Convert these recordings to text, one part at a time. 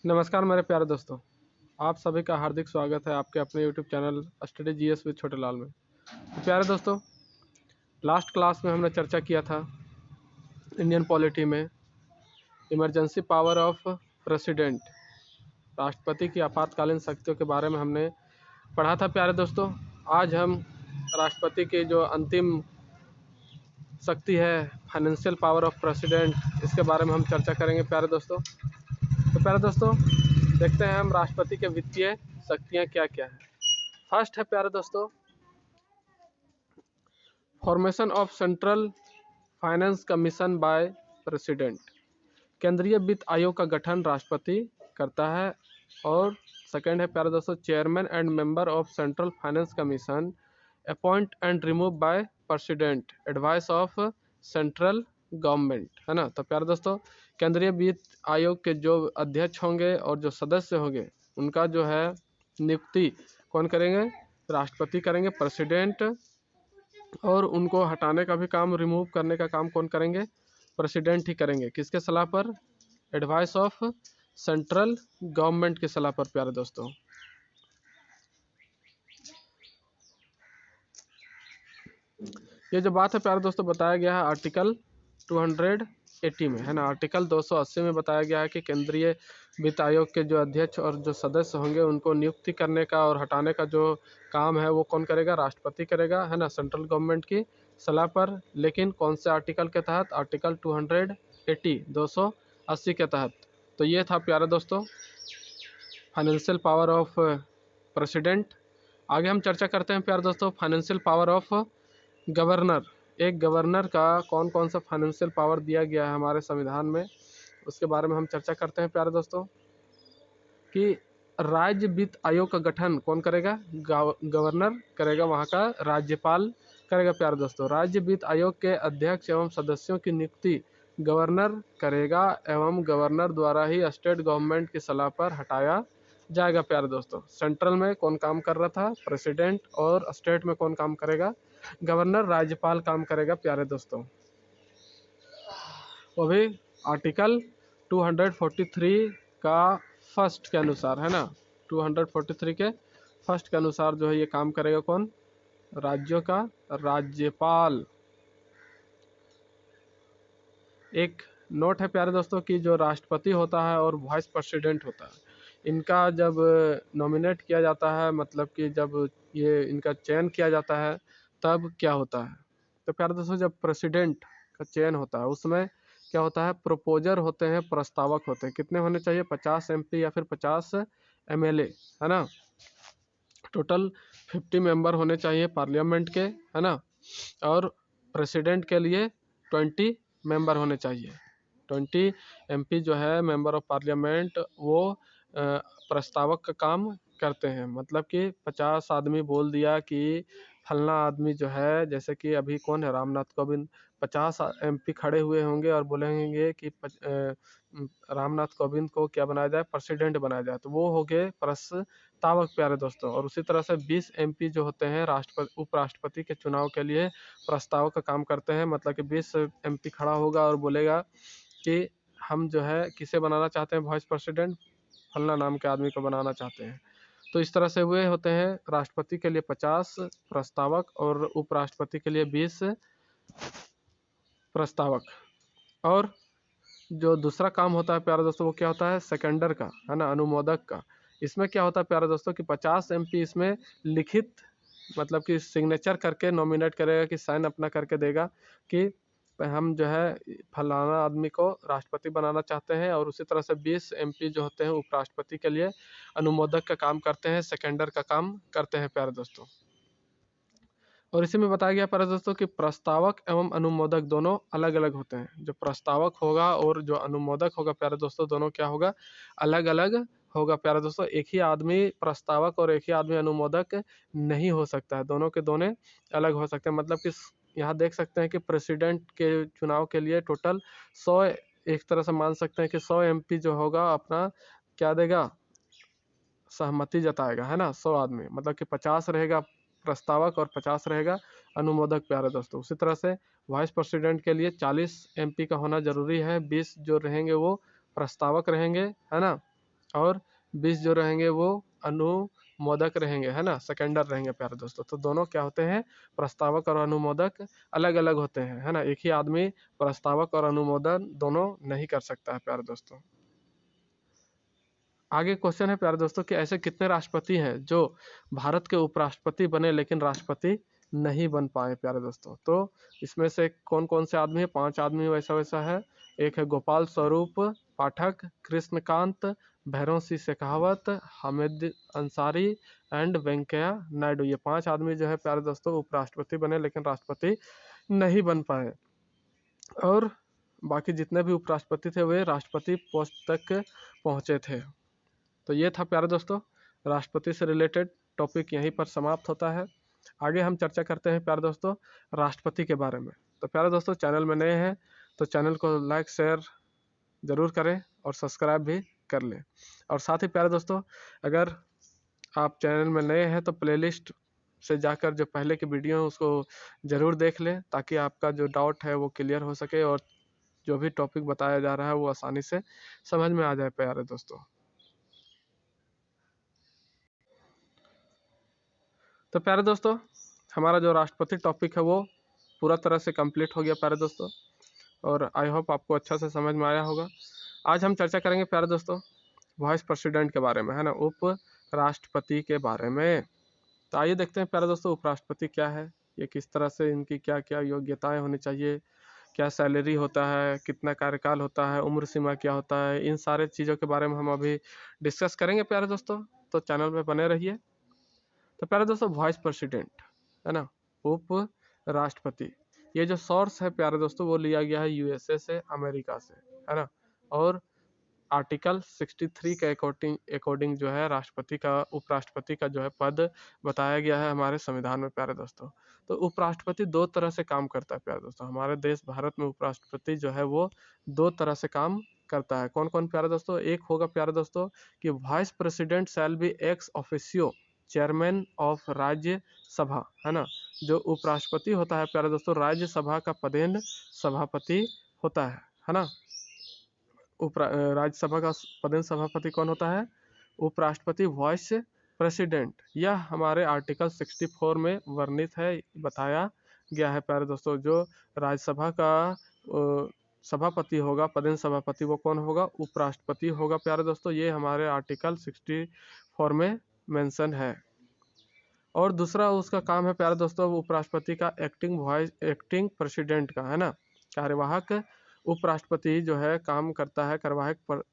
नमस्कार मेरे प्यारे दोस्तों, आप सभी का हार्दिक स्वागत है आपके अपने YouTube channel study GS with छोटे लाल में। तो प्यारे दोस्तों, लास्ट क्लास में हमने चर्चा किया था इंडियन पॉलिटी में इमरजेंसी पावर ऑफ प्रेसिडेंट, राष्ट्रपति की आपातकालीन शक्तियों के बारे में हमने पढ़ा था। प्यारे दोस्तों, आज हम राष्ट्रपति की जो अंतिम शक्ति है फाइनेंशियल पावर ऑफ प्रेसिडेंट, इसके बारे में हम चर्चा करेंगे प्यारे दोस्तों। तो प्यारे दोस्तों, देखते हैं हम राष्ट्रपति के वित्तीय शक्तियाँ क्या क्या हैं। फर्स्ट है प्यारे दोस्तों, formation of central finance commission by president. केंद्रीय वित्त आयोग का गठन राष्ट्रपति करता है। और सेकंड है प्यारे दोस्तों, chairman and member of central finance commission appoint and remove by president advice of central government, है ना। तो प्यारे दोस्तों, केंद्रीय वित्त आयोग के जो अध्यक्ष होंगे और जो सदस्य होंगे उनका जो है नियुक्ति कौन करेंगे? राष्ट्रपति करेंगे, प्रेसिडेंट। और उनको हटाने का भी काम, रिमूव करने का काम कौन करेंगे? प्रेसिडेंट ही करेंगे। किसके सलाह पर? एडवाइस ऑफ सेंट्रल गवर्नमेंट की सलाह पर प्यारे दोस्तों। ये जो बात है प्यारे दोस्तों बताया गया है आर्टिकल 280 में, है ना। आर्टिकल 280 में बताया गया है कि केंद्रीय वित्त आयोग के जो अध्यक्ष और जो सदस्य होंगे उनको नियुक्ति करने का और हटाने का जो काम है वो कौन करेगा? राष्ट्रपति करेगा, है ना, सेंट्रल गवर्नमेंट की सलाह पर। लेकिन कौन से आर्टिकल के तहत? आर्टिकल 280 के तहत। तो ये था प्यारे दोस्तों फाइनेंशियल पावर ऑफ प्रेसिडेंट। आगे हम चर्चा करते हैं प्यारे दोस्तों फाइनेंशियल पावर ऑफ गवर्नर। एक गवर्नर का कौन कौन सा फाइनेंशियल पावर दिया गया है हमारे संविधान में, उसके बारे में हम चर्चा करते हैं प्यारे दोस्तों। कि राज्य वित्त आयोग का गठन कौन करेगा? गवर्नर करेगा, वहाँ का राज्यपाल करेगा प्यारे दोस्तों। राज्य वित्त आयोग के अध्यक्ष एवं सदस्यों की नियुक्ति गवर्नर करेगा एवं गवर्नर द्वारा ही स्टेट गवर्नमेंट की सलाह पर हटाया जाएगा प्यारे दोस्तों। सेंट्रल में कौन काम कर रहा था? प्रेसिडेंट। और स्टेट में कौन काम करेगा? गवर्नर, राज्यपाल काम करेगा प्यारे दोस्तों। वो भी आर्टिकल 243 का फर्स्ट के अनुसार, है ना। 243 के फर्स्ट के अनुसार जो है ये काम करेगा कौन? राज्यों का राज्यपाल। एक नोट है प्यारे दोस्तों कि जो राष्ट्रपति होता है और वाइस प्रेसिडेंट होता है, इनका जब नॉमिनेट किया जाता है, मतलब कि जब ये इनका चयन किया जाता है तब क्या होता है? तो प्यारे दोस्तों, जब प्रेसिडेंट का चयन होता है उसमें क्या होता है? प्रोपोजर होते हैं, प्रस्तावक होते हैं। कितने होने चाहिए? 50 MP या फिर 50 MLA, है ना। टोटल 50 मेंबर होने चाहिए पार्लियामेंट के, है ना। और प्रेसिडेंट के लिए 20 मेंबर होने चाहिए। 20 MP जो है मेंबर ऑफ पार्लियामेंट, वो प्रस्तावक का काम करते हैं। मतलब कि 50 आदमी बोल दिया कि फलना आदमी जो है, जैसे कि अभी कौन है? रामनाथ कोविंद। 50 MP खड़े हुए होंगे और बोलेंगे कि रामनाथ कोविंद को क्या बनाया जाए? प्रेसिडेंट बनाया जाए। तो वो हो गए प्रस्तावक प्यारे दोस्तों। और उसी तरह से 20 MP जो होते हैं राष्ट्रपति उपराष्ट्रपति के चुनाव के लिए प्रस्तावक का काम करते हैं। मतलब कि 20 MP खड़ा होगा और बोलेगा कि हम जो है किसे बनाना चाहते हैं वाइस प्रेसिडेंट? फलना नाम के आदमी को बनाना चाहते हैं। तो इस तरह से हुए होते हैं राष्ट्रपति के लिए 50 प्रस्तावक और उपराष्ट्रपति के लिए 20 प्रस्तावक। और जो दूसरा काम होता है प्यारे दोस्तों वो क्या होता है? सेकेंडर का, है ना, अनुमोदक का। इसमें क्या होता है प्यारे दोस्तों कि 50 MP इसमें लिखित, मतलब कि सिग्नेचर करके नॉमिनेट करेगा, कि साइन अपना करके देगा कि हम जो है फलाना आदमी को राष्ट्रपति बनाना चाहते हैं। और उसी तरह से 20 MP जो होते हैं उपराष्ट्रपति के लिए अनुमोदक का काम करते हैं, सेकेंडर का काम करते हैं प्यारे दोस्तों। और इसी में बताया गया प्यारे दोस्तों कि प्रस्तावक एवं अनुमोदक दोनों अलग अलग होते हैं। जो प्रस्तावक होगा और जो अनुमोदक होगा प्यारे दोस्तों, दोनों क्या होगा? अलग अलग होगा प्यारे दोस्तों। एक ही आदमी प्रस्तावक और एक ही आदमी अनुमोदक नहीं हो सकता है, दोनों के दोनों अलग हो सकते हैं। मतलब कि यहाँ देख सकते हैं कि प्रेसिडेंट के चुनाव के लिए टोटल 100, एक तरह से मान सकते हैं कि 100 MP जो होगा अपना क्या देगा? सहमति जताएगा, है ना। 100 आदमी, मतलब कि 50 रहेगा प्रस्तावक और 50 रहेगा अनुमोदक प्यारे दोस्तों। उसी तरह से वाइस प्रेसिडेंट के लिए 40 MP का होना जरूरी है। 20 जो रहेंगे वो प्रस्तावक रहेंगे, है ना। और 20 जो रहेंगे वो अनुमोदक रहेंगे, है ना, सेकेंडर रहेंगे प्यारे दोस्तों। तो दोनों क्या होते हैं, प्रस्तावक और अनुमोदक अलग अलग होते हैं, है ना। एक ही आदमी प्रस्तावक और अनुमोदन दोनों नहीं कर सकता है प्यारे दोस्तों। आगे क्वेश्चन है प्यारे दोस्तों कि ऐसे कितने राष्ट्रपति हैं जो भारत के उपराष्ट्रपति बने लेकिन राष्ट्रपति नहीं बन पाए प्यारे दोस्तों। तो इसमें से कौन कौन से आदमी है, 5 आदमी वैसा वैसा है। एक है गोपाल स्वरूप पाठक, कृष्णकांत, भैरव सिंह शेखावत, हामिद अंसारी एंड वेंकैया नायडू। ये 5 आदमी जो है प्यारे दोस्तों उपराष्ट्रपति बने लेकिन राष्ट्रपति नहीं बन पाए। और बाकी जितने भी उपराष्ट्रपति थे वे राष्ट्रपति पोस्ट तक पहुंचे थे। तो ये था प्यारे दोस्तों राष्ट्रपति से रिलेटेड टॉपिक, यहीं पर समाप्त होता है। आगे हम चर्चा करते हैं प्यारे दोस्तों राष्ट्रपति के बारे में। तो प्यारे दोस्तों चैनल में नए हैं तो चैनल को लाइक शेयर ज़रूर करें और सब्सक्राइब भी कर लें। और साथ ही प्यारे दोस्तों अगर आप चैनल में नए हैं तो प्लेलिस्ट से जाकर जो पहले की वीडियो है उसको ज़रूर देख लें, ताकि आपका जो डाउट है वो क्लियर हो सके और जो भी टॉपिक बताया जा रहा है वो आसानी से समझ में आ जाए प्यारे दोस्तों। तो प्यारे दोस्तों हमारा जो राष्ट्रपति टॉपिक है वो पूरा तरह से कंप्लीट हो गया प्यारे दोस्तों, और आई होप आपको अच्छा से समझ में आया होगा। आज हम चर्चा करेंगे प्यारे दोस्तों वाइस प्रेसिडेंट के बारे में, है ना, उप राष्ट्रपति के बारे में। तो आइए देखते हैं प्यारे दोस्तों उपराष्ट्रपति क्या है, ये किस तरह से, इनकी क्या क्या योग्यताएं होनी चाहिए, क्या सैलरी होता है, कितना कार्यकाल होता है, उम्र सीमा क्या होता है, इन सारे चीज़ों के बारे में हम अभी डिस्कस करेंगे प्यारे दोस्तों। तो चैनल में बने रहिए। तो प्यारे दोस्तों वाइस प्रेसिडेंट, है ना, उप राष्ट्रपति, ये जो सोर्स है प्यारे दोस्तों वो लिया गया है यूएसए से, अमेरिका से, है ना। और आर्टिकल 63 के अकॉर्डिंग जो है राष्ट्रपति का, उपराष्ट्रपति का जो है पद बताया गया है हमारे संविधान में प्यारे दोस्तों। तो उपराष्ट्रपति 2 तरह से काम करता है प्यारे दोस्तों। हमारे देश भारत में उपराष्ट्रपति जो है वो 2 तरह से काम करता है। कौन कौन प्यारे दोस्तों, एक होगा प्यारे दोस्तों कि vice president shall be ex officio chairman of Rajya Sabha, है ना। जो उपराष्ट्रपति होता है प्यारे दोस्तों राज्यसभा का पदेन सभापति होता है ना। राज्यसभा का पदेन सभापति कौन होता है, उपराष्ट्रपति वाइस प्रेसिडेंट। यह हमारे आर्टिकल 64 में वर्णित है, बताया गया है प्यारे दोस्तों। जो राज्यसभा का सभापति होगा, पदेन सभापति, वो कौन होगा, उपराष्ट्रपति होगा प्यारे दोस्तों। ये हमारे आर्टिकल 64 में मेंशन है। और दूसरा उसका काम है प्यारे दोस्तों उपराष्ट्रपति का एक्टिंग प्रेसिडेंट का, है ना, कार्यवाहक उपराष्ट्रपति जो है काम करता है कार्यवाहक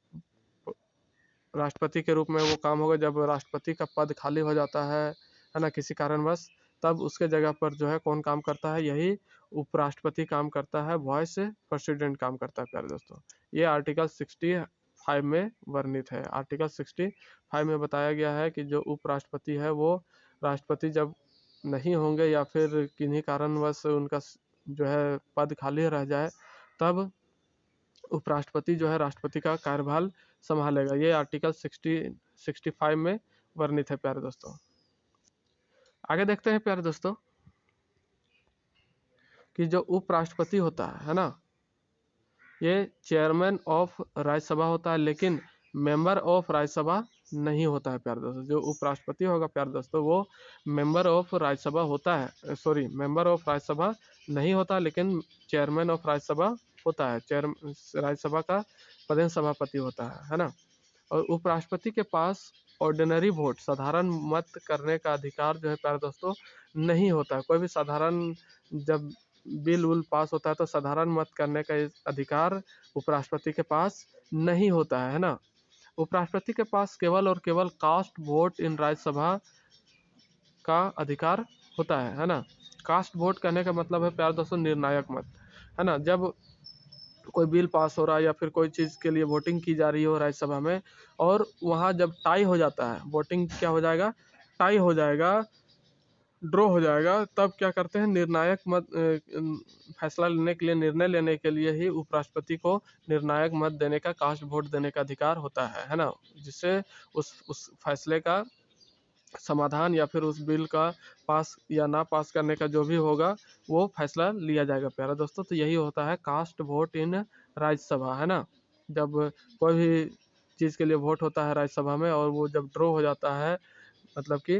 राष्ट्रपति के रूप में। वो काम होगा जब राष्ट्रपति का पद खाली हो जाता है ना, किसी कारणवश, तब उसके जगह पर जो है कौन काम करता है, यही उपराष्ट्रपति काम करता है, वाइस प्रेसिडेंट काम करता है प्यारे दोस्तों। ये आर्टिकल 65 में वर्णित है। आर्टिकल 65 में बताया गया है कि जो उपराष्ट्रपति है वो राष्ट्रपति जब नहीं होंगे या फिर किन्हीं कारणवश उनका जो है पद खाली रह जाए, तब उपराष्ट्रपति जो है राष्ट्रपति का कार्यभार संभालेगा। ये आर्टिकल 65 में वर्णित है प्यारे दोस्तों। आगे देखते हैं प्यारे दोस्तों कि जो उपराष्ट्रपति होता है ना, ये चेयरमैन ऑफ राज्यसभा होता है, लेकिन मेंबर ऑफ राज्यसभा नहीं होता है प्यारे दोस्तों। जो उपराष्ट्रपति होगा प्यारे दोस्तों वो मेंबर ऑफ राज्यसभा होता है, सॉरी, मेंबर ऑफ राज्यसभा नहीं होता, लेकिन चेयरमैन ऑफ राज्यसभा होता है, राज्यसभा का पदेन सभापति होता है ना। और उपराष्ट्रपति के पास ऑर्डिनरी वोट, साधारण मत करने का अधिकार जो है प्यारे दोस्तों नहीं होता है। कोई भी साधारण जब बिल उल पास होता है तो साधारण मत करने का अधिकार उपराष्ट्रपति के पास नहीं होता है ना। उपराष्ट्रपति के पास केवल और केवल कास्ट वोट इन राज्यसभा का अधिकार होता है ना। कास्ट वोट कहने का मतलब है प्यारे दोस्तों निर्णायक मत, है ना। जब कोई बिल पास हो रहा है या फिर कोई चीज़ के लिए वोटिंग की जा रही हो राज्यसभा में, और वहाँ जब टाई हो जाता है, वोटिंग क्या हो जाएगा, टाई हो जाएगा, ड्रॉ हो जाएगा, तब क्या करते हैं निर्णायक मत, फैसला लेने के लिए, निर्णय लेने के लिए ही उपराष्ट्रपति को निर्णायक मत देने का, कास्ट वोट देने का अधिकार होता है ना। जिससे उस फैसले का समाधान या फिर उस बिल का पास या ना पास करने का जो भी होगा वो फैसला लिया जाएगा प्यारा दोस्तों। तो यही होता है कास्ट वोट इन राज्यसभा, है ना। जब कोई भी चीज़ के लिए वोट होता है राज्यसभा में, और वो जब ड्रॉ हो जाता है, मतलब कि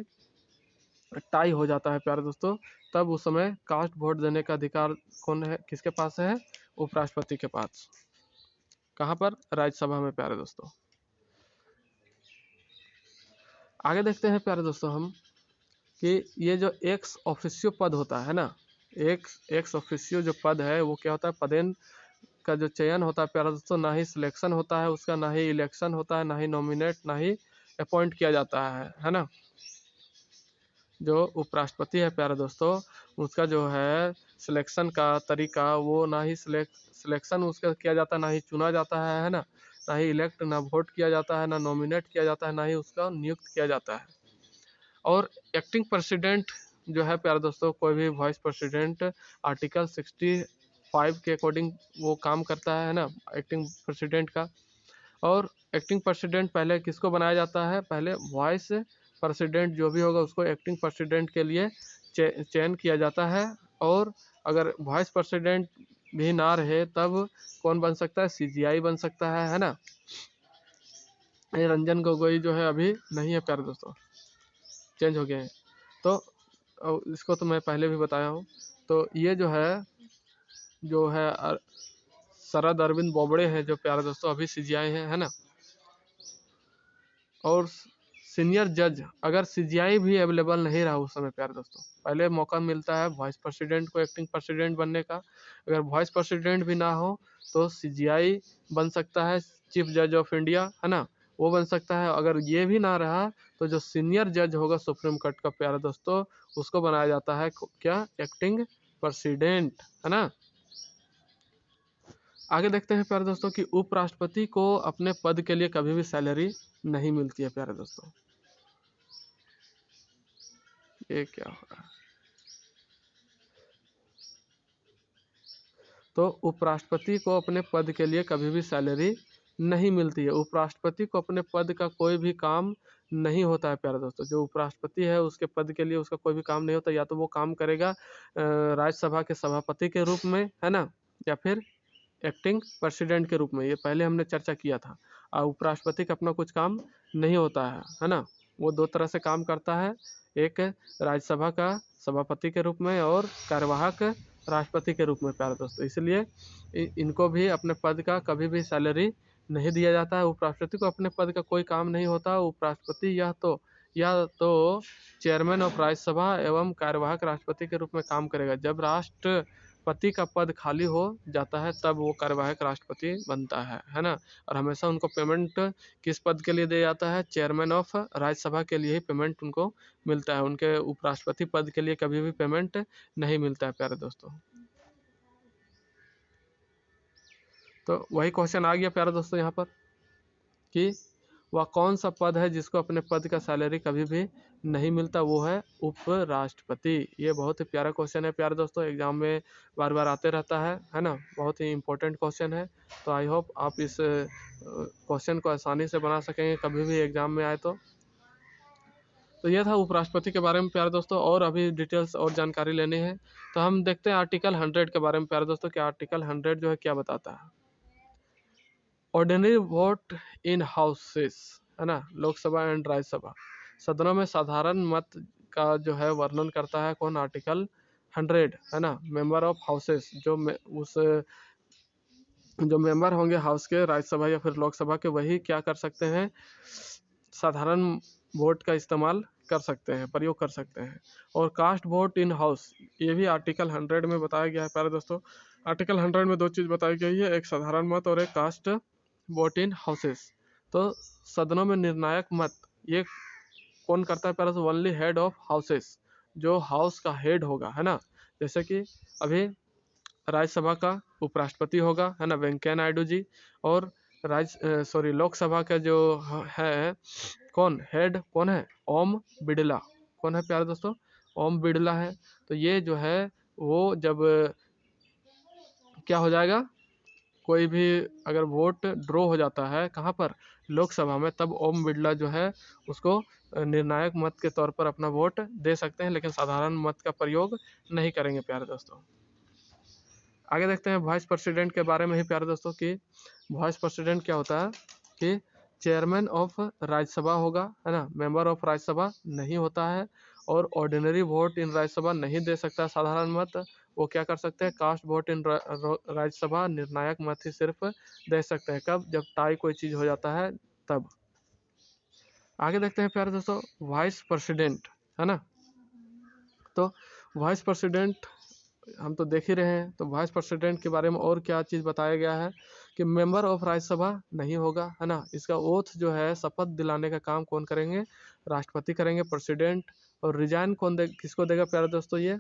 टाई हो जाता है प्यारे दोस्तों, तब उस समय कास्ट वोट देने का अधिकार कौन है, किसके पास है? उपराष्ट्रपति के पास। कहाँ पर? राज्यसभा में प्यारे दोस्तों। आगे देखते हैं प्यारे दोस्तों हम कि ये जो एक्स ऑफिशियो पद होता है ना, एक्स ऑफिशियो जो पद है वो क्या होता है? पदेन का जो चयन होता है प्यारे दोस्तों, ना ही सिलेक्शन होता है उसका, ना ही इलेक्शन होता है, ना ही नॉमिनेट, ना ही अपॉइंट किया जाता है ना। जो उपराष्ट्रपति है प्यारे दोस्तों, उसका जो है सिलेक्शन का तरीका, वो ना ही सिलेक्शन उसका किया जाता है, ना ही चुना जाता है ना, ना ही इलेक्ट, ना वोट किया जाता है, ना नॉमिनेट किया जाता है, ना ही उसका नियुक्त किया जाता है। और एक्टिंग प्रेसिडेंट जो है प्यारे दोस्तों, कोई भी वाइस प्रेसिडेंट आर्टिकल 65 के अकॉर्डिंग वो काम करता है ना, एक्टिंग प्रेसिडेंट का। और एक्टिंग प्रेसिडेंट पहले किसको बनाया जाता है? पहले वाइस प्रेसिडेंट जो भी होगा उसको एक्टिंग प्रेसिडेंट के लिए चयन किया जाता है। और अगर वाइस प्रेसिडेंट भी ना रहे तब कौन बन सकता है? सीजीआई बन सकता है ना। ये रंजन गोगोई जो है अभी नहीं है प्यारे दोस्तों, चेंज हो गए हैं। तो इसको तो मैं पहले भी बताया हूँ। तो ये जो है शरद अरविंद बोबड़े हैं जो प्यारे दोस्तों अभी सीजीआई है ना। और सीनियर जज, अगर सीजीआई भी अवेलेबल नहीं रहा उस समय प्यारे दोस्तों, पहले मौका मिलता है वाइस प्रेसिडेंट को एक्टिंग प्रेसिडेंट बनने का। अगर वाइस प्रेसिडेंट भी ना हो तो सीजीआई बन सकता है, चीफ जज ऑफ इंडिया है ना, वो बन सकता है। अगर ये भी ना रहा तो जो सीनियर जज होगा सुप्रीम कोर्ट का प्यारे दोस्तों, उसको बनाया जाता है क्या? एक्टिंग प्रेसिडेंट है ना। आगे देखते हैं प्यारे दोस्तों कि उपराष्ट्रपति को अपने पद के लिए कभी भी सैलरी नहीं मिलती है प्यारे दोस्तों। ये क्या हो रहा है? तो उपराष्ट्रपति को अपने पद के लिए कभी भी सैलरी नहीं मिलती है। उपराष्ट्रपति को अपने पद का कोई भी काम नहीं होता है प्यारे दोस्तों। जो उपराष्ट्रपति है उसके पद के लिए उसका कोई भी काम नहीं होता, या तो वो काम करेगा राज्यसभा के सभापति के रूप में है ना, या फिर एक्टिंग प्रेसिडेंट के रूप में। ये पहले हमने चर्चा किया था। और उपराष्ट्रपति का अपना कुछ काम नहीं होता है ना। वो दो तरह से काम करता है, एक राज्यसभा का सभापति के रूप में और कार्यवाहक राष्ट्रपति के रूप में प्यारे दोस्तों। इसलिए इनको भी अपने पद का कभी भी सैलरी नहीं दिया जाता है। उपराष्ट्रपति को अपने पद का कोई काम नहीं होता। उपराष्ट्रपति यह तो चेयरमैन ऑफ राज्यसभा एवं कार्यवाहक राष्ट्रपति के रूप में काम करेगा। जब राष्ट्रपति का पद खाली हो जाता है तब वो कार्यवाहक राष्ट्रपति बनता है ना। और हमेशा उनको पेमेंट किस पद के लिए दिया जाता है? चेयरमैन ऑफ राज्यसभा के लिए ही पेमेंट उनको मिलता है। उनके उपराष्ट्रपति पद के लिए कभी भी पेमेंट नहीं मिलता है प्यारे दोस्तों। तो वही क्वेश्चन आ गया प्यारे दोस्तों यहाँ पर कि वह कौन सा पद है जिसको अपने पद का सैलरी कभी भी नहीं मिलता? वो है उपराष्ट्रपति। ये बहुत ही प्यारा क्वेश्चन है प्यारे दोस्तों, एग्जाम में बार बार आते रहता है ना। बहुत ही इंपॉर्टेंट क्वेश्चन है। तो आई होप आप इस क्वेश्चन को आसानी से बना सकेंगे कभी भी एग्जाम में आए तो यह था उपराष्ट्रपति के बारे में प्यारे दोस्तों। और अभी डिटेल्स और जानकारी लेनी है तो हम देखते हैं आर्टिकल 100 के बारे में प्यारे दोस्तों कि आर्टिकल 100 जो है क्या बताता है। ऑर्डिनरी वोट इन हाउसेस है ना, लोकसभा एंड राज्यसभा सदनों में साधारण मत का जो है वर्णन करता है कौन? आर्टिकल 100 है ना। मेंबर ऑफ हाउसेस जो मेंबर होंगे हाउस के, राज्यसभा या फिर लोकसभा के, वही क्या कर सकते हैं? साधारण वोट का इस्तेमाल कर सकते हैं, प्रयोग कर सकते हैं। और कास्ट वोट इन हाउस, ये भी आर्टिकल 100 में बताया गया है प्यारे दोस्तों। आर्टिकल 100 में दो चीज़ बताई गई है, एक साधारण मत और एक कास्ट वोट इन हाउसेस। तो सदनों में निर्णायक मत ये कौन करता है प्यारे? ओनली हेड ऑफ हाउसेस, जो हाउस का हेड होगा है ना। जैसे कि अभी राज्यसभा का उपराष्ट्रपति होगा है ना, वेंकैया नायडू जी। और लोकसभा का जो है कौन हेड, कौन है? ओम बिड़ला। कौन है प्यारे दोस्तों? ओम बिड़ला है। तो ये जो है वो जब क्या हो जाएगा, कोई भी अगर वोट ड्रॉ हो जाता है कहाँ पर? लोकसभा में, तब ओम बिड़ला जो है उसको निर्णायक मत के तौर पर अपना वोट दे सकते हैं, लेकिन साधारण मत का प्रयोग नहीं करेंगे प्यारे दोस्तों। आगे देखते हैं वाइस प्रेसिडेंट के बारे में ही प्यारे दोस्तों कि वाइस प्रेसिडेंट क्या होता है कि चेयरमैन ऑफ राज्यसभा होगा, है ना, मेंबर ऑफ राज्यसभा नहीं होता है, और ऑर्डिनरी वोट इन राज्यसभा नहीं दे सकता साधारण मत। वो क्या कर सकते हैं, कास्ट वोट इन राज्यसभा निर्णायक मत ही सिर्फ दे सकते हैं। कब, जब टाई कोई चीज़ हो जाता है तब। आगे देखते हैं प्यारे दोस्तों, वाइस प्रेसिडेंट, है ना। तो वाइस प्रेसिडेंट हम तो देख ही रहे हैं। तो वाइस प्रेसिडेंट के बारे में और क्या चीज़ बताया गया है कि मेंबर ऑफ राज्यसभा नहीं होगा, है ना। इसका ओथ जो है, शपथ दिलाने का काम कौन करेंगे, राष्ट्रपति करेंगे, प्रेसिडेंट। और रिजाइन कौन दे, किसको देगा प्यारे दोस्तों, ये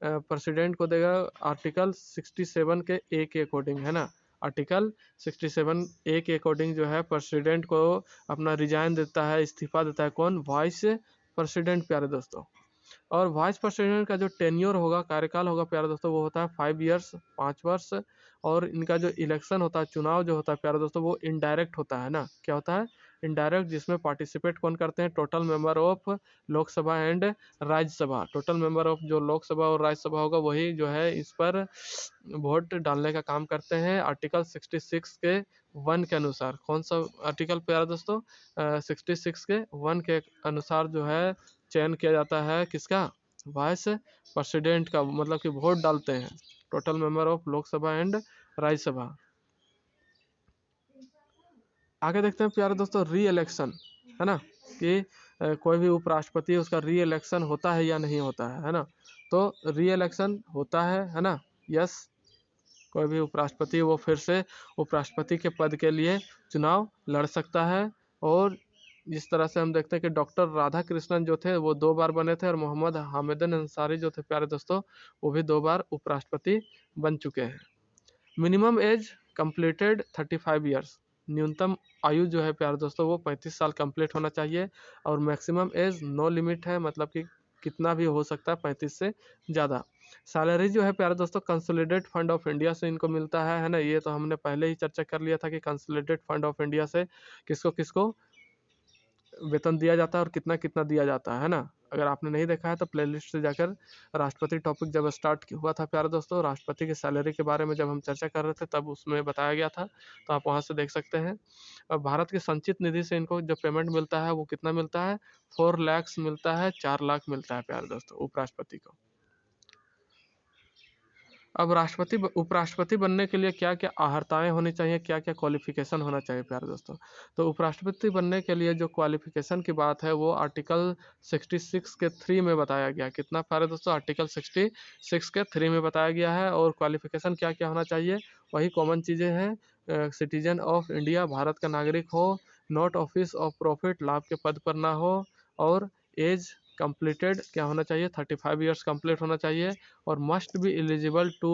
प्रेसिडेंट को देगा आर्टिकल 67 के ए के अकॉर्डिंग, है ना। आर्टिकल 67 ए के अकॉर्डिंग जो है प्रेसिडेंट को अपना रिजाइन देता है, इस्तीफा देता है कौन, वाइस प्रेसिडेंट प्यारे दोस्तों। और वाइस प्रेसिडेंट का जो टेन्योर होगा, कार्यकाल होगा प्यारे दोस्तों, वो होता है 5 ईयर्स, 5 वर्ष। और इनका जो इलेक्शन होता है, चुनाव जो होता है प्यारे दोस्तों, वो इनडायरेक्ट होता है ना। क्या होता है, इनडायरेक्ट, जिसमें पार्टिसिपेट कौन करते हैं, total member of Lok Sabha and Rajya Sabha. Total member of जो लोकसभा और राज्यसभा होगा, वही जो है इस पर वोट डालने का काम करते हैं। आर्टिकल 66 के 1 के अनुसार, कौन सा आर्टिकल प्यारे दोस्तों, 66 के 1 के अनुसार जो है चयन किया जाता है किसका, वाइस प्रेसिडेंट का, मतलब कि वोट डालते हैं total member of Lok Sabha and Rajya Sabha. आगे देखते हैं प्यारे दोस्तों, री इलेक्शन, है ना, कि कोई भी उपराष्ट्रपति उसका री इलेक्शन होता है या नहीं होता है ना। तो री इलेक्शन होता है ना, यस। कोई भी उपराष्ट्रपति वो फिर से उपराष्ट्रपति के पद के लिए चुनाव लड़ सकता है। और जिस तरह से हम देखते हैं कि डॉक्टर राधा कृष्णन जो थे वो 2 बार बने थे, और मोहम्मद हामिदन अंसारी जो थे प्यारे दोस्तों, वो भी 2 बार उपराष्ट्रपति बन चुके हैं। मिनिमम एज कंप्लीटेड 35 ईयर्स, न्यूनतम आयु जो है प्यारे दोस्तों वो 35 साल कंप्लीट होना चाहिए। और मैक्सिमम एज नो लिमिट है, मतलब कि कितना भी हो सकता है 35 से ज़्यादा। सैलरी जो है प्यारे दोस्तों, कंसोलिडेट फंड ऑफ इंडिया से इनको मिलता है ना। ये तो हमने पहले ही चर्चा कर लिया था कि कंसोलिडेट फंड ऑफ इंडिया से किसको किसको वेतन दिया जाता है और कितना कितना दिया जाता है ना। अगर आपने नहीं देखा है तो प्लेलिस्ट से जाकर, राष्ट्रपति टॉपिक जब स्टार्ट हुआ था प्यारे दोस्तों, राष्ट्रपति की सैलरी के बारे में जब हम चर्चा कर रहे थे तब उसमें बताया गया था, तो आप वहां से देख सकते हैं। और भारत की संचित निधि से इनको जो पेमेंट मिलता है वो कितना मिलता है, 4 लाख मिलता है, 4 लाख मिलता है प्यारे दोस्तों उपराष्ट्रपति को। अब राष्ट्रपति उपराष्ट्रपति बनने के लिए क्या क्या अहर्ताएं होनी चाहिए, क्या क्या क्वालिफिकेशन होना चाहिए प्यारे दोस्तों। तो उपराष्ट्रपति बनने के लिए जो क्वालिफिकेशन की बात है वो आर्टिकल 66 के 3 में बताया गया। कितना प्यारे दोस्तों, आर्टिकल 66 के 3 में बताया गया है। और क्वालिफिकेशन क्या क्या होना चाहिए, वही कॉमन चीज़ें हैं, सिटीजन ऑफ इंडिया, भारत का नागरिक हो, नॉट ऑफिस ऑफ प्रॉफिट, लाभ के पद पर ना हो, और एज कंप्लीटेड क्या होना चाहिए, 35 ईयर्स कंप्लीट होना चाहिए। और must be eligible to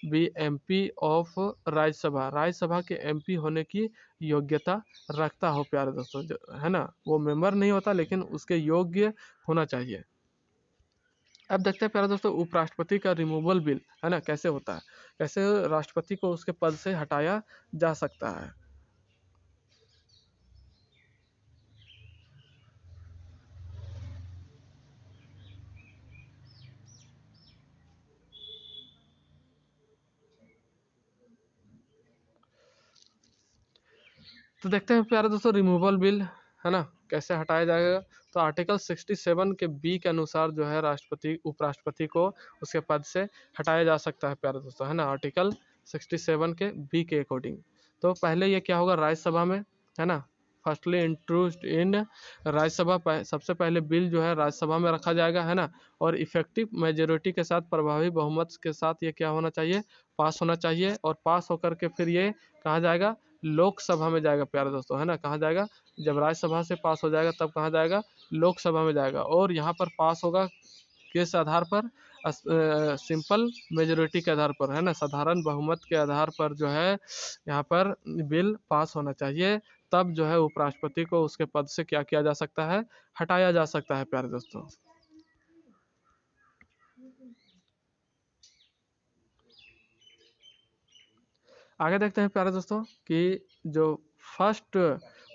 be MP of Rajya Sabha, Rajya Sabha के एमपी होने की योग्यता रखता हो प्यारे दोस्तों, है ना। वो मेंबर नहीं होता लेकिन उसके योग्य होना चाहिए। अब देखते हैं प्यारे दोस्तों, उपराष्ट्रपति का रिमूवल बिल, है ना, कैसे होता है, कैसे राष्ट्रपति को उसके पद से हटाया जा सकता है। तो देखते हैं प्यारे दोस्तों, रिमूवल बिल, है ना, कैसे हटाया जाएगा। तो आर्टिकल 67 के बी के अनुसार जो है राष्ट्रपति उपराष्ट्रपति को उसके पद से हटाया जा सकता है प्यारे दोस्तों, है ना, आर्टिकल 67 के बी के अकॉर्डिंग। तो पहले ये क्या होगा, राज्यसभा में, है ना, फर्स्टली इंट्रोड्यूस्ड इन राज्यसभा, सबसे पहले बिल जो है राज्यसभा में रखा जाएगा, है ना। और इफेक्टिव मेजोरिटी के साथ, प्रभावी बहुमत के साथ ये क्या होना चाहिए, पास होना चाहिए। और पास होकर के फिर ये कहाँ जाएगा, लोकसभा में जाएगा प्यारे दोस्तों, है ना। कहाँ जाएगा, जब राज्यसभा से पास हो जाएगा तब कहाँ जाएगा, लोकसभा में जाएगा। और यहाँ पर पास होगा किस आधार पर, सिंपल मेजोरिटी के आधार पर, है ना, साधारण बहुमत के आधार पर जो है यहाँ पर बिल पास होना चाहिए। तब जो है उपराष्ट्रपति को उसके पद से क्या किया जा सकता है, हटाया जा सकता है प्यारे दोस्तों। आगे देखते हैं प्यारे दोस्तों कि जो first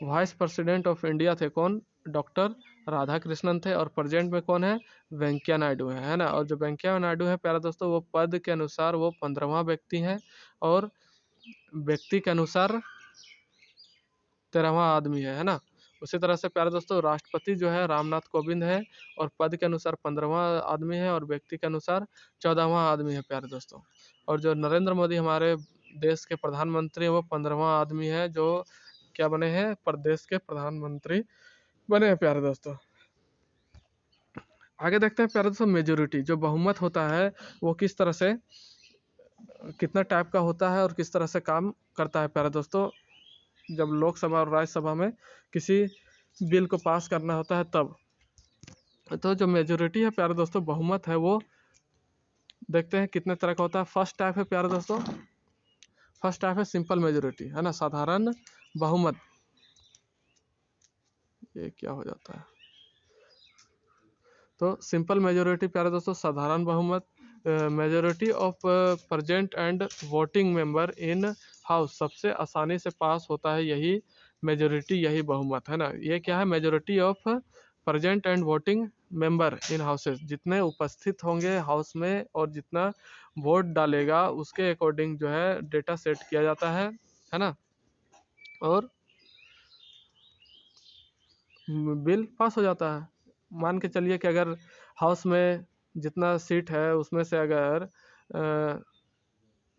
vice president of India थे कौन, डॉक्टर राधा कृष्णन थे। और प्रेजेंट में कौन है, वेंकैया नायडू है ना। और जो वेंकैया नायडू है प्यारे दोस्तों, वो पद के अनुसार वो 15वां व्यक्ति हैं। और व्यक्ति के अनुसार 13वां आदमी है ना। उसी तरह से प्यारे दोस्तों राष्ट्रपति जो है रामनाथ कोविंद है, और पद के अनुसार 15वां आदमी है, और व्यक्ति के अनुसार 14वां आदमी है प्यारे दोस्तों। और जो नरेंद्र मोदी हमारे देश के प्रधानमंत्री हैं वो 15वां आदमी है, जो क्या बने हैं, प्रदेश के प्रधानमंत्री बने हैं प्यारे दोस्तों। आगे देखते हैं प्यारे दोस्तों मेजोरिटी, जो बहुमत होता है वो किस तरह से, कितना टाइप का होता है और किस तरह से काम करता है प्यारे दोस्तों। जब लोकसभा और राज्यसभा में किसी बिल को पास करना होता है तब, तो जो मेजोरिटी है प्यारे दोस्तों, बहुमत है, वो देखते हैं कितने तरह का होता है। फर्स्ट टाइप है प्यारे दोस्तों, फर्स्ट टाइप है सिंपल मेजोरिटी, है ना, साधारण बहुमत। ये क्या हो जाता है, तो सिंपल मेजोरिटी प्यारे दोस्तों साधारण बहुमत। Majority of present and voting member in house, सबसे आसानी से पास होता है यही मेजोरिटी, यही बहुमत, है ना। ये क्या है, majority of present and voting member in houses, जितने उपस्थित होंगे हाउस में और जितना वोट डालेगा उसके अकॉर्डिंग जो है डेटा सेट किया जाता है ना, और बिल पास हो जाता है। मान के चलिए कि अगर हाउस में जितना सीट है उसमें से अगर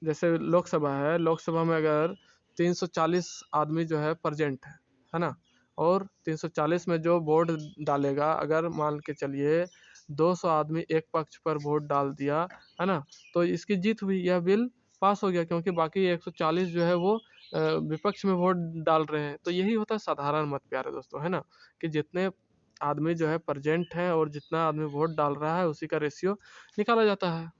जैसे लोकसभा है, लोकसभा में अगर 340 आदमी जो है प्रेजेंट है ना, और 340 में जो वोट डालेगा, अगर मान के चलिए 200 आदमी एक पक्ष पर वोट डाल दिया, है ना, तो इसकी जीत हुई, यह बिल पास हो गया, क्योंकि बाकी 140 जो है वो विपक्ष में वोट डाल रहे हैं। तो यही होता है साधारण मत प्यारे दोस्तों, है ना, कि जितने आदमी जो है प्रेजेंट है और जितना आदमी वोट डाल रहा है उसी का रेशियो निकाला जाता है।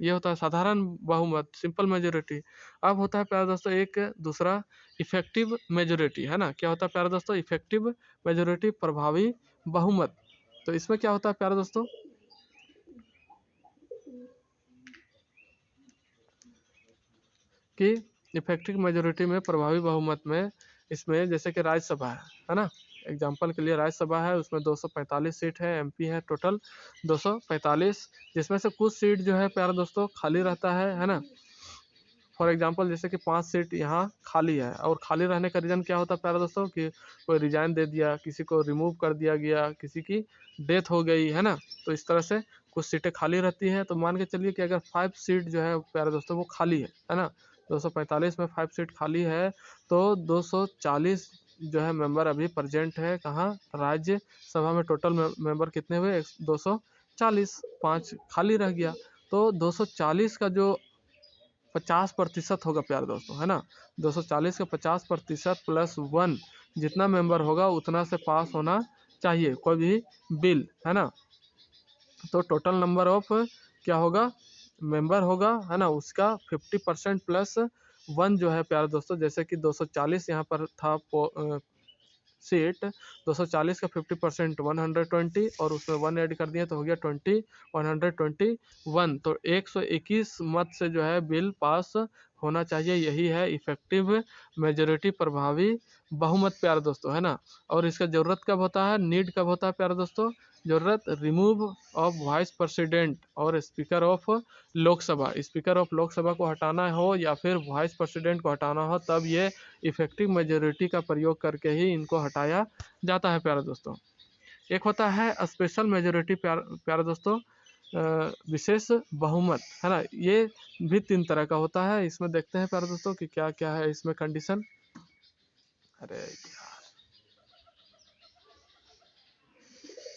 ये होता है साधारण बहुमत, सिंपल मेजोरिटी। अब होता है प्यारे दोस्तों एक दूसरा इफेक्टिव मेजोरिटी, है ना। क्या होता है प्यारे दोस्तों, इफेक्टिव मेजोरिटी, प्रभावी बहुमत। तो इसमें क्या होता है प्यारे दोस्तों, कि इफेक्टिव मेजोरिटी में, प्रभावी बहुमत में, इसमें जैसे कि राज्यसभा है ना, एग्जाम्पल के लिए राज्यसभा है, उसमें 245 सीट है, एमपी है टोटल 245, जिसमें से कुछ सीट जो है प्यारे दोस्तों खाली रहता है ना। फॉर एग्जांपल जैसे कि 5 सीट यहाँ खाली है, और खाली रहने का रीज़न क्या होता है प्यारे दोस्तों, कि कोई रिजाइन दे दिया, किसी को रिमूव कर दिया गया, किसी की डेथ हो गई, है ना। तो इस तरह से कुछ सीटें खाली रहती हैं। तो मान के चलिए कि अगर 5 सीट जो है प्यारे दोस्तों वो खाली है ना, 245 में 5 सीट खाली है, तो 240 जो है मेंबर अभी प्रेजेंट है कहाँ, राज्यसभा में। टोटल मेंबर कितने हुए, 240, 5 खाली रह गया। तो 240 का जो 50% होगा प्यारे दोस्तों, है ना, 240 का 50% प्लस 1, जितना मेंबर होगा उतना से पास होना चाहिए कोई भी बिल, है ना। तो टोटल नंबर ऑफ क्या होगा, मेंबर होगा, है ना, उसका 50% प्लस 1 जो है प्यारे दोस्तों, जैसे कि 240 यहाँ पर था सीट, 240 का 50% 120, और उसमें 1 ऐड कर दिया तो हो गया 20, 121। तो 121 मत से जो है बिल पास होना चाहिए, यही है इफेक्टिव मेजोरिटी, प्रभावी बहुमत प्यारे दोस्तों, है ना। और इसका ज़रूरत कब होता है, नीड कब होता है प्यारे दोस्तों, ज़रूरत रिमूव ऑफ वाइस प्रेसिडेंट और speaker of Lok Sabha, speaker of Lok Sabha को हटाना हो या फिर वाइस प्रेसिडेंट को हटाना हो, तब ये इफेक्टिव मेजोरिटी का प्रयोग करके ही इनको हटाया जाता है प्यारे दोस्तों। एक होता है स्पेशल मेजोरिटी प्यारे दोस्तों, विशेष बहुमत, है ना। ये भी 3 तरह का होता है। इसमें देखते हैं प्यारे दोस्तों कि क्या क्या है इसमें कंडीशन। अरे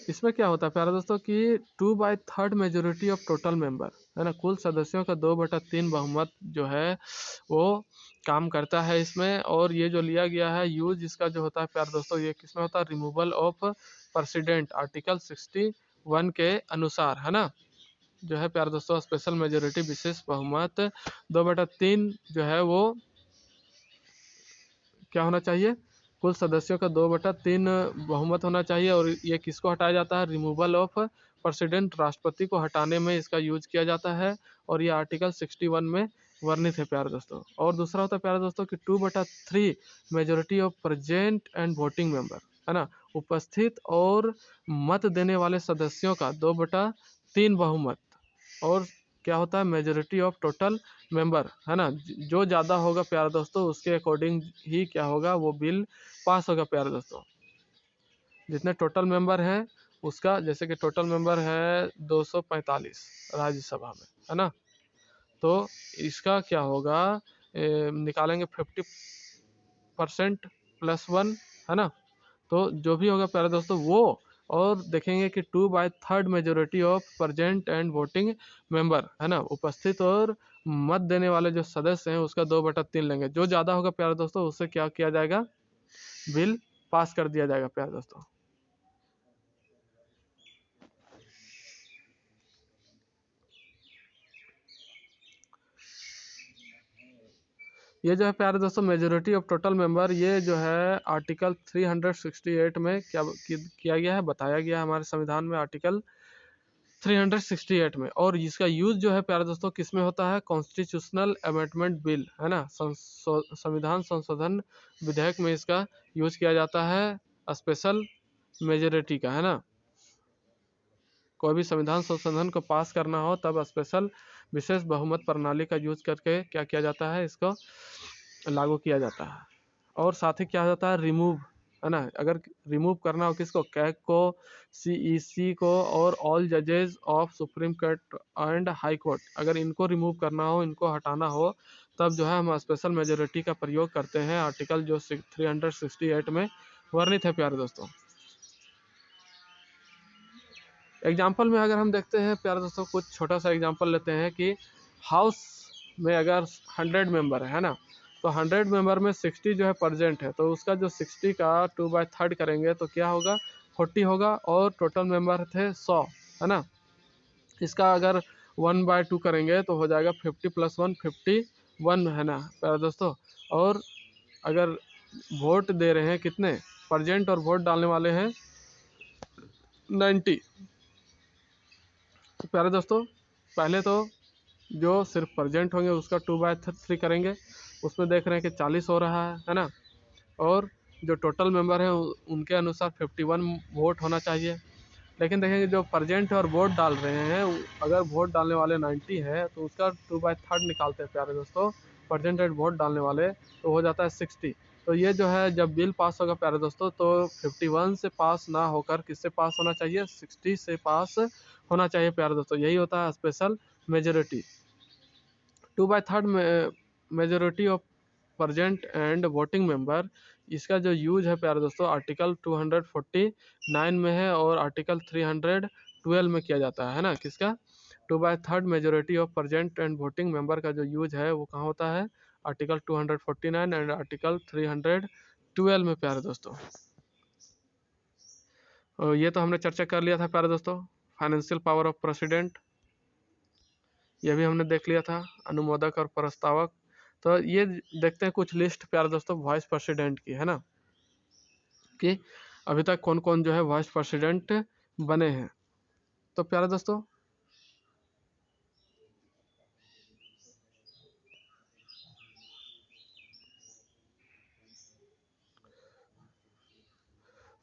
इसमें क्या होता है प्यारे दोस्तों कि 2/3 मेजोरिटी ऑफ टोटल मेंबर, है ना, कुल सदस्यों का 2/3 बहुमत जो है वो काम करता है इसमें। और ये जो लिया गया है यूज इसका जो होता है प्यारे दोस्तों, ये किसमें होता है, रिमूवल ऑफ प्रेसिडेंट, आर्टिकल 61 के अनुसार, है ना। जो है प्यारे दोस्तों स्पेशल मेजोरिटी, विशेष बहुमत, 2/3 जो है वो क्या होना चाहिए, कुल सदस्यों का 2/3 बहुमत होना चाहिए। और ये किसको हटाया जाता है, रिमूवल ऑफ प्रेसिडेंट, राष्ट्रपति को हटाने में इसका यूज किया जाता है। और ये आर्टिकल 61 में वर्णित है प्यारे दोस्तों। और दूसरा होता है प्यारे दोस्तों कि 2/3 majority of present and voting member, है ना, उपस्थित और मत देने वाले सदस्यों का 2/3 बहुमत। और क्या होता है, मेजोरिटी ऑफ टोटल मेंबर, है ना। जो ज़्यादा होगा प्यारे दोस्तों उसके अकॉर्डिंग ही क्या होगा, वो बिल पास होगा प्यारे दोस्तों। जितने टोटल मेंबर हैं उसका, जैसे कि टोटल मेंबर है 245 राज्यसभा में, है ना। तो इसका क्या होगा, निकालेंगे 50% +1, है ना। तो जो भी होगा प्यारे दोस्तों वो, और देखेंगे कि 2/3 majority of present and voting member, है ना, उपस्थित और मत देने वाले जो सदस्य हैं उसका 2/3 लेंगे। जो ज़्यादा होगा प्यारे दोस्तों उससे क्या किया जाएगा, बिल पास कर दिया जाएगा प्यारे दोस्तों। ये जो है प्यारे दोस्तों मेजोरिटी ऑफ टोटल मेंबर, ये जो है आर्टिकल 368 में क्या किया गया है, बताया गया है हमारे संविधान में आर्टिकल 368 में। और इसका यूज जो है प्यारे दोस्तों किस में होता है, कॉन्स्टिट्यूशनल अमेंडमेंट बिल, है ना, संविधान संशोधन विधेयक में इसका यूज किया जाता है, स्पेशल मेजोरिटी का, है ना। कोई भी संविधान संशोधन को पास करना हो तब स्पेशल विशेष बहुमत प्रणाली का यूज करके क्या किया जाता है, इसको लागू किया जाता है। और साथ ही क्या होता है, रिमूव, है ना, अगर रिमूव करना हो किसको, कैग को, सीईसी को और ऑल जजेस of supreme court and high court, अगर इनको रिमूव करना हो, इनको हटाना हो, तब जो है हम स्पेशल मेजोरिटी का प्रयोग करते हैं, आर्टिकल जो 368 में वर्णित है प्यारे दोस्तों। एग्जाम्पल में अगर हम देखते हैं प्यारे दोस्तों, कुछ छोटा सा एग्जाम्पल लेते हैं कि हाउस में अगर 100 मेंबर है ना, तो 100 मेंबर में 60 जो है प्रेजेंट है, तो उसका जो 60 का 2/3 करेंगे तो क्या होगा, 40 होगा। और टोटल मेंबर थे 100, है ना। इसका अगर 1/2 करेंगे तो हो जाएगा 50 + 1 51, है ना प्यारे दोस्तों। और अगर वोट दे रहे हैं कितने, प्रेजेंट और वोट डालने वाले हैं 90। तो प्यारे दोस्तों पहले तो जो सिर्फ प्रेजेंट होंगे उसका 2/3 करेंगे, उसमें देख रहे हैं कि 40 हो रहा है ना। और जो टोटल मेंबर हैं उनके अनुसार 51 वोट होना चाहिए। लेकिन देखेंगे जो प्रेजेंट और वोट डाल रहे हैं, अगर वोट डालने वाले 90 है तो उसका 2/3 निकालते हैं प्यारे दोस्तों, प्रेजेंट और वोट डालने वाले, तो हो जाता है 60। तो ये जो है जब बिल पास होगा प्यारे दोस्तों तो 51 से पास ना होकर किससे पास होना चाहिए, 60 से पास होना चाहिए प्यारे दोस्तों। यही होता है special majority. 2/3 majority of present and voting member, इसका जो यूज है प्यारे दोस्तों आर्टिकल 249 में है और आर्टिकल 312 में किया जाता है ना। किसका, 2/3 majority of present and voting member का जो यूज है वो कहाँ होता है, आर्टिकल 249 एंड आर्टिकल 312 में प्यारे दोस्तों। और ये तो हमने चर्चा कर लिया था प्यारे दोस्तों, फाइनेंशियल पावर ऑफ प्रेसिडेंट, ये भी हमने देख लिया था, अनुमोदक और प्रस्तावक। तो ये देखते हैं कुछ लिस्ट प्यारे दोस्तों वाइस प्रेसिडेंट की, है ना, कि अभी तक कौन कौन जो है वाइस प्रेसिडेंट बने हैं। तो प्यारे दोस्तों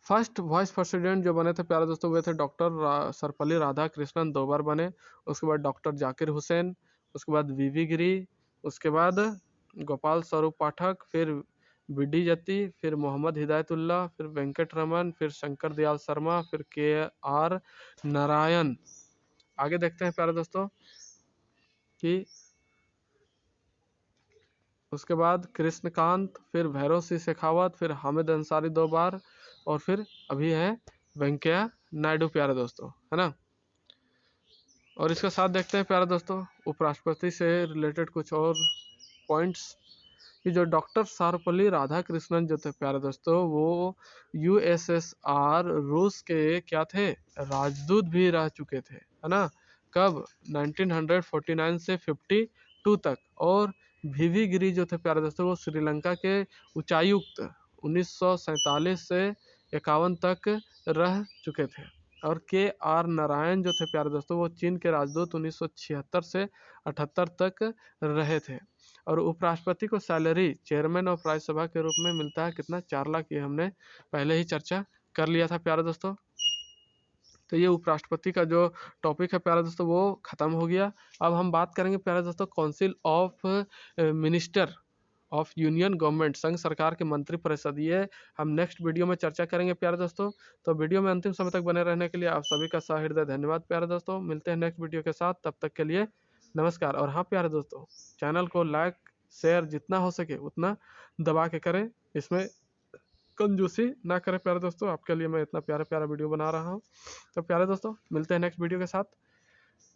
फर्स्ट वाइस प्रेसिडेंट जो बने थे प्यारे दोस्तों वे थे डॉक्टर सर्वपल्ली राधाकृष्णन, 2 बार बने। उसके बाद डॉक्टर जाकिर हुसैन, उसके बाद वीवी गिरी, उसके बाद गोपाल स्वरूप पाठक, फिर बीडी जत्ती, फिर मोहम्मद हिदायतुल्लाह, फिर वेंकट रमन, फिर शंकर दयाल शर्मा, फिर KR नारायण। आगे देखते हैं प्यारे दोस्तों कि उसके बाद कृष्णकांत, फिर भैरव सिंह शेखावत, फिर हामिद अंसारी 2 बार, और फिर अभी है वेंकैया नायडू प्यारे दोस्तों, है ना। और इसके साथ देखते हैं प्यारे दोस्तों उपराष्ट्रपति से रिलेटेड कुछ और पॉइंट्स, कि जो डॉक्टर सर्वपल्ली राधाकृष्णन जो थे प्यारे दोस्तों वो USSR रूस के क्या थे, राजदूत भी रह चुके थे, है ना। कब, 1949 से 52 तक। और VV गिरी जो थे प्यारे दोस्तों वो श्रीलंका के उच्चायुक्त 1947 से 51 तक रह चुके थे। और KR नारायण जो थे प्यारे दोस्तों वो चीन के राजदूत 1976 से 78 तक रहे थे। और उपराष्ट्रपति को सैलरी चेयरमैन ऑफ राज्यसभा के रूप में मिलता है कितना, 4 लाख, ये हमने पहले ही चर्चा कर लिया था प्यारे दोस्तों। तो ये उपराष्ट्रपति का जो टॉपिक है प्यारे दोस्तों वो ख़त्म हो गया। अब हम बात करेंगे प्यारे दोस्तों council of minister of union government, संघ सरकार के मंत्री परिषद, ये हम नेक्स्ट वीडियो में चर्चा करेंगे प्यारे दोस्तों। तो वीडियो में अंतिम समय तक बने रहने के लिए आप सभी का सहृदय धन्यवाद प्यारे दोस्तों। मिलते हैं नेक्स्ट वीडियो के साथ, तब तक के लिए नमस्कार। और हाँ प्यारे दोस्तों, चैनल को लाइक शेयर जितना हो सके उतना दबा के करें, इसमें कंजूसी ना करें प्यारे दोस्तों। आपके लिए मैं इतना प्यारा प्यारा वीडियो बना रहा हूँ। तो प्यारे दोस्तों मिलते हैं नेक्स्ट वीडियो के साथ,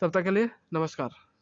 तब तक के लिए नमस्कार।